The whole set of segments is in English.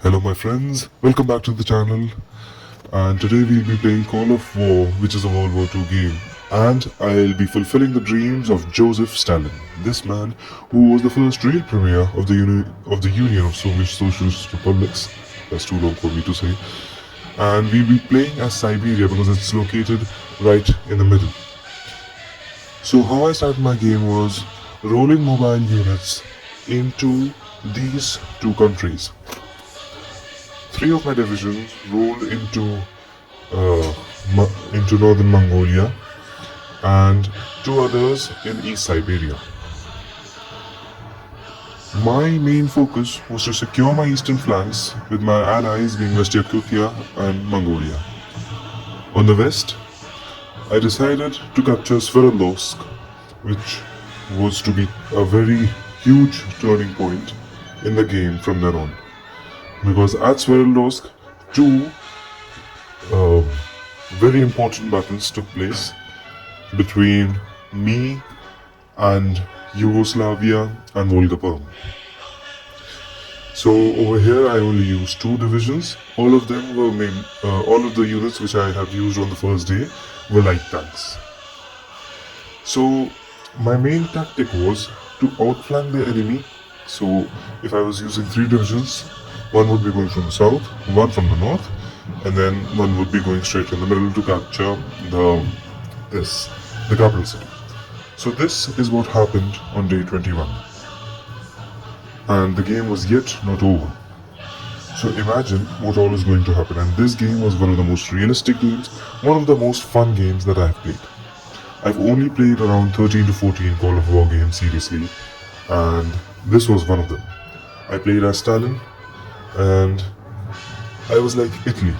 Hello my friends, welcome back to the channel, and today we'll be playing Call of War, which is a World War II game, and I'll be fulfilling the dreams of Joseph Stalin, this man who was the first real premier of the Union of Soviet Socialist Republics. That's too long for me to say. And we'll be playing as Siberia because it's located right in the middle. So how I started my game was rolling mobile units into these two countries. Three of my divisions rolled into northern Mongolia and two others in East Siberia. My main focus was to secure my eastern flanks, with my allies being West Yakutia and Mongolia. On the west, I decided to capture Sverdlovsk, which was to be a very huge turning point in the game from then on. Because at Sverdlovsk, two very important battles took place between me and Yugoslavia and Volga. So over here, I only used two divisions. All of them were all of the units which I have used on the first day were light tanks. So my main tactic was to outflank the enemy. So if I was using three divisions, one would be going from the south, one from the north, and then one would be going straight in the middle to capture the capital city. So this is what happened on day 21. And the game was yet not over. So imagine what all is going to happen. And this game was one of the most realistic games, one of the most fun games that I have played. I've only played around 13 to 14 Call of War games seriously, and this was one of them. I played as Stalin, and I was like Italy.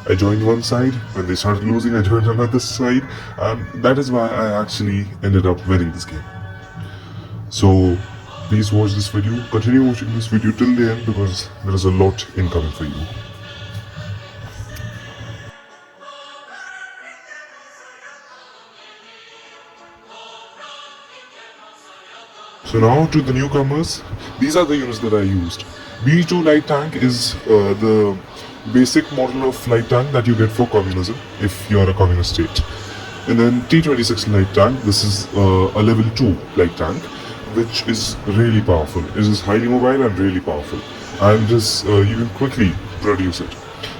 I joined one side, when they started losing I joined another side, and that is why I actually ended up winning this game. So please watch this video, continue watching this video till the end because there is a lot incoming for you. So now to the newcomers, these are the units that I used. B2 light tank is the basic model of light tank that you get for communism if you are a communist state. And then T-26 light tank, this is a level 2 light tank, which is really powerful. It is highly mobile and really powerful, and you can quickly produce it.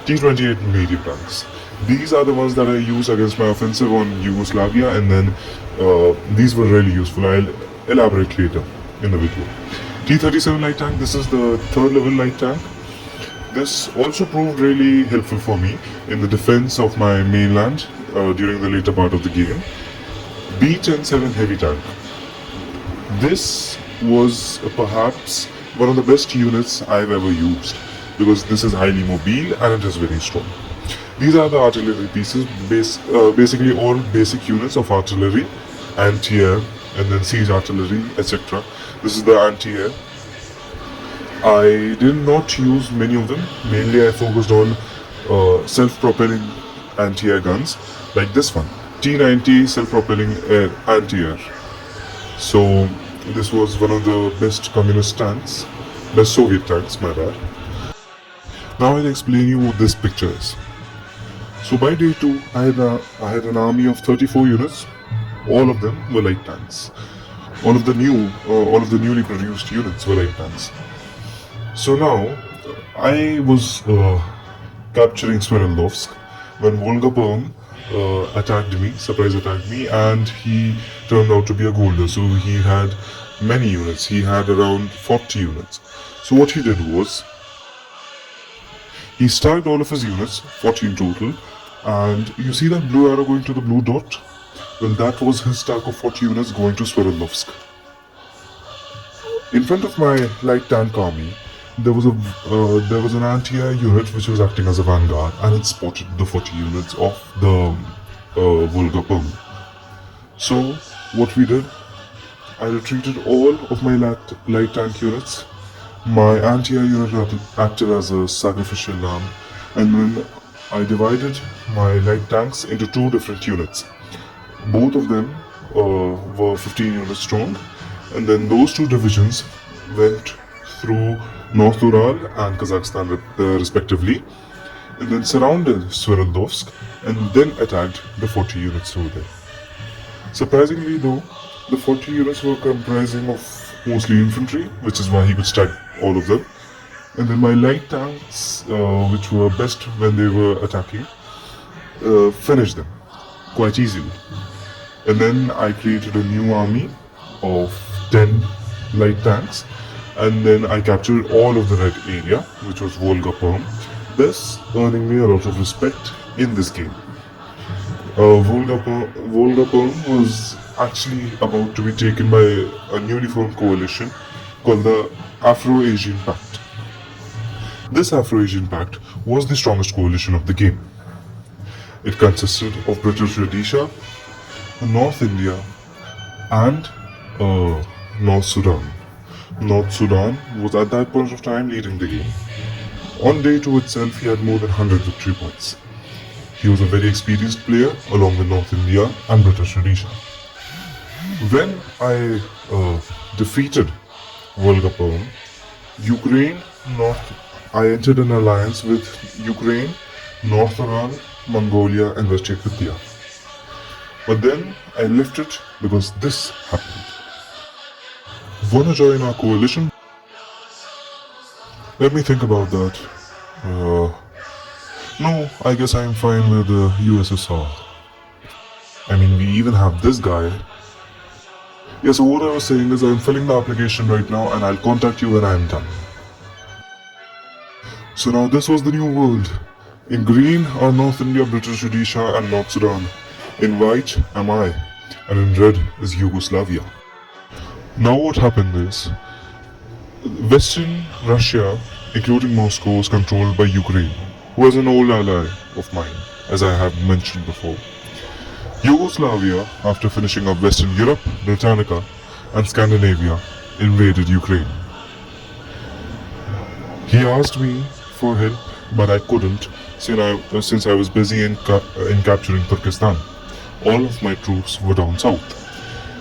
T-28 medium tanks. These are the ones that I use against my offensive on Yugoslavia, and then these were really useful. I'll elaborate later in the video. T-37 light tank, this is the third level light tank. This also proved really helpful for me in the defense of my mainland during the later part of the game. B-107 heavy tank. This was perhaps one of the best units I've ever used because this is highly mobile and it is very strong. These are the artillery pieces, basically all basic units of artillery, anti-air, and then siege artillery, etc. This is the anti-air. I did not use many of them. Mainly I focused on self-propelling anti-air guns like this one, T-90 self-propelling anti-air. So this was one of the best communist tanks, best Soviet tanks, my bad. Now I'll explain you what this picture is. So by day 2, I had an army of 34 units. All of them were light tanks. All of the newly produced units were light tanks. So now I was capturing Sverdlovsk when Volga surprise attacked me, and he turned out to be a golder. So he had many units. He had around 40 units. So what he did was he stacked all of his units, 40 in total, and you see that blue arrow going to the blue dot? Well, that was his stack of 40 units going to Sverdlovsk. In front of my light tank army, there was an anti-air unit which was acting as a vanguard, and it spotted the 40 units of the Volga. So what we did, I retreated all of my light tank units. My anti-air unit acted as a sacrificial lamb, and then I divided my light tanks into two different units. Both of them were 15 units strong, and then those two divisions went through North Ural and Kazakhstan respectively, and then surrounded Sverdlovsk and then attacked the 40 units over there. Surprisingly though, the 40 units were comprising of mostly infantry, which is why he could stack all of them. And then my light tanks, which were best when they were attacking, finished them quite easily. And then I created a new army of 10 light tanks, and then I captured all of the red area, which was Volga Perm, thus earning me a lot of respect in this game. Volga Perm was actually about to be taken by a newly formed coalition called the Afro-Asian Pact. This Afro-Asian Pact was the strongest coalition of the game. It consisted of British Rhodesia, North India, and North Sudan. North Sudan was at that point of time leading the game. On day 2 itself, he had more than 100 victory points. He was a very experienced player along with North India and British Rhodesia. When I defeated Volga Perm, I entered an alliance with Ukraine, North Ural, Mongolia and West Yakutia. But then I left it because this happened. Wanna join our coalition? Let me think about that. No, I guess I'm fine with the USSR. I mean, we even have this guy. Yeah, so what I was saying is I'm filling the application right now and I'll contact you when I'm done. So now this was the new world. In green are North India, British Rhodesia and North Sudan. In white am I, and in red is Yugoslavia. Now what happened is, Western Russia, including Moscow, was controlled by Ukraine, who was an old ally of mine, as I have mentioned before. Yugoslavia, after finishing up Western Europe, Britannica and Scandinavia, invaded Ukraine. He asked me for help, but I couldn't since I was busy in capturing Turkestan. All of my troops were down south.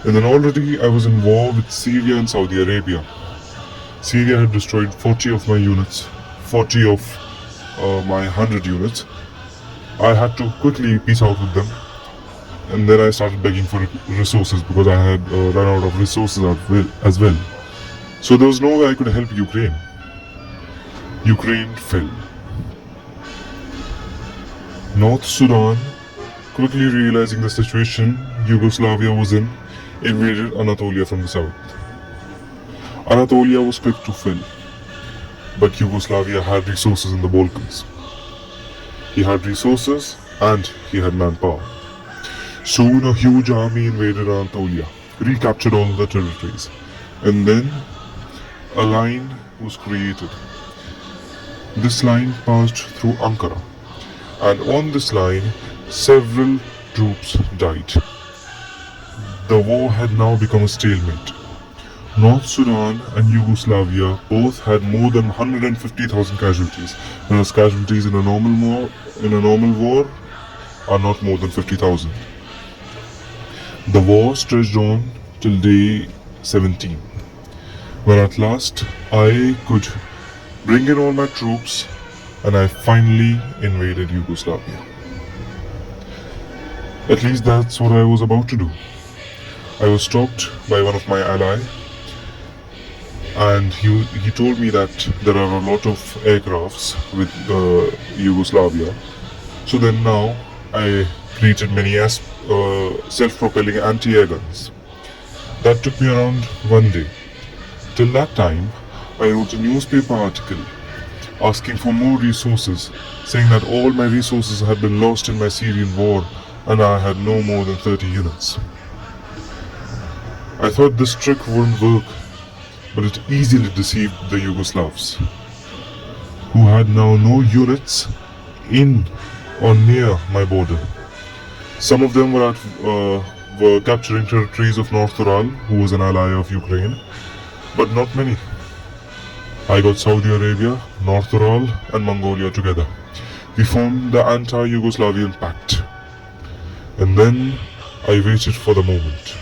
And then already I was in war with Syria and Saudi Arabia. Syria had destroyed 40 of my units, 40 of my 100 units. I had to quickly peace out with them. And then I started begging for resources because I had run out of resources as well. So there was no way I could help Ukraine. Ukraine fell. North Sudan, quickly realizing the situation Yugoslavia was in, invaded Anatolia from the south. Anatolia was quick to fall, but Yugoslavia had resources in the Balkans. He had resources and he had manpower. Soon a huge army invaded Anatolia, recaptured all the territories, and then a line was created. This line passed through Ankara, and on this line several troops died. The war had now become a stalemate. North Sudan and Yugoslavia both had more than 150,000 casualties, whereas casualties in a normal war are not more than 50,000. The war stretched on till day 17, when at last I could bring in all my troops and I finally invaded Yugoslavia. At least that's what I was about to do. I was stopped by one of my allies, and he told me that there are a lot of aircrafts with Yugoslavia. So then now I created many self-propelling anti-air guns. That took me around one day. Till that time, I wrote a newspaper article asking for more resources, saying that all my resources had been lost in my Syrian war and I had no more than 30 units. I thought this trick wouldn't work, but it easily deceived the Yugoslavs, who had now no units in or near my border. Some of them were capturing territories of North Ural, who was an ally of Ukraine, but not many. I got Saudi Arabia, North Ural and Mongolia together. We formed the anti-Yugoslavian pact. And then I waited for the moment.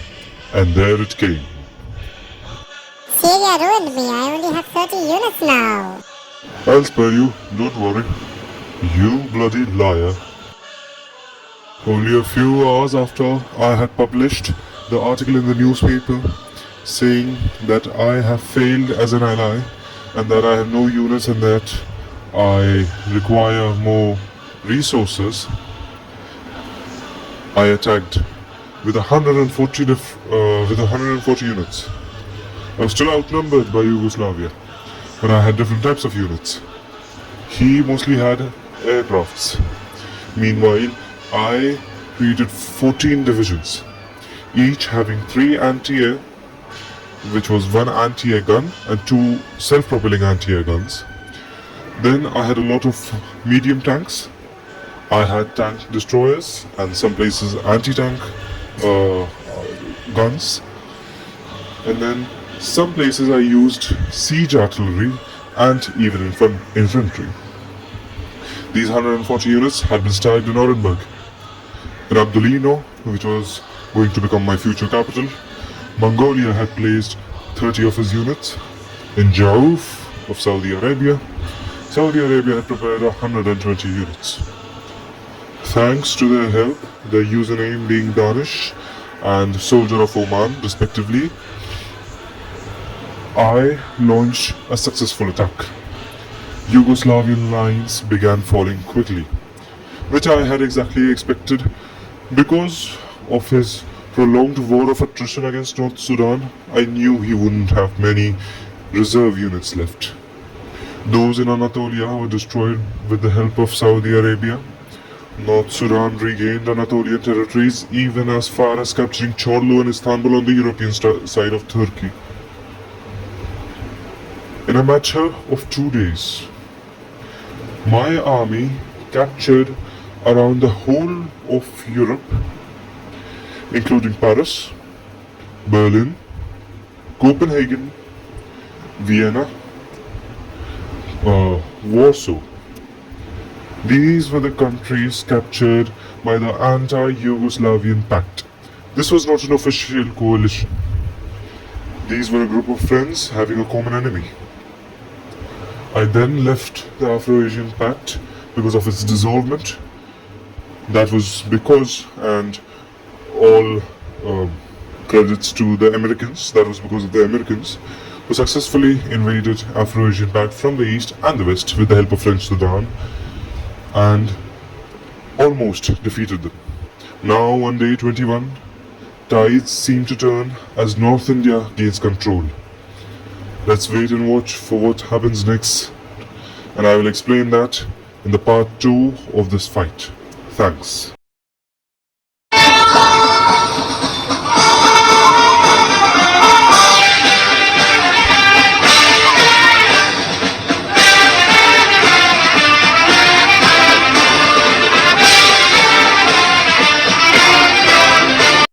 And there it came. Syria ruined me. I only have 30 units now. I'll spare you, don't worry. You bloody liar. Only a few hours after I had published the article in the newspaper saying that I have failed as an ally and that I have no units and that I require more resources, I attacked with 140 units. I was still outnumbered by Yugoslavia, but I had different types of units. He mostly had aircrafts. Meanwhile, I created 14 divisions, each having 3 anti-air, which was 1 anti-air gun and 2 self-propelling anti-air guns. Then I had a lot of medium tanks. I had tank destroyers and some places anti-tank guns. And then some places I used siege artillery and even infantry. These 140 units had been stacked in Orenburg. In Abdolino, which was going to become my future capital, Mongolia had placed 30 of his units. In Jauf of Saudi Arabia had prepared 120 units. Thanks to their help, their username being Danish and Soldier of Oman respectively, I launched a successful attack. Yugoslavian lines began falling quickly, which I had exactly expected because of his prolonged war of attrition against North Sudan. I knew he wouldn't have many reserve units left. Those in Anatolia were destroyed with the help of Saudi Arabia. North Sudan regained Anatolian territories even as far as capturing Chorlu and Istanbul on the European side of Turkey. In a matter of 2 days, my army captured around the whole of Europe, including Paris, Berlin, Copenhagen, Vienna, Warsaw. These were the countries captured by the anti-Yugoslavian pact. This was not an official coalition. These were a group of friends having a common enemy. I then left the Afro-Asian Pact because of its dissolvement. That was because, and all credits to the Americans, that was because of the Americans who successfully invaded Afro-Asian Pact from the east and the west with the help of French Sudan and almost defeated them. Now, on day 21, tides seem to turn as North India gains control. Let's wait and watch for what happens next, and I will explain that in the part 2 of this fight. Thanks.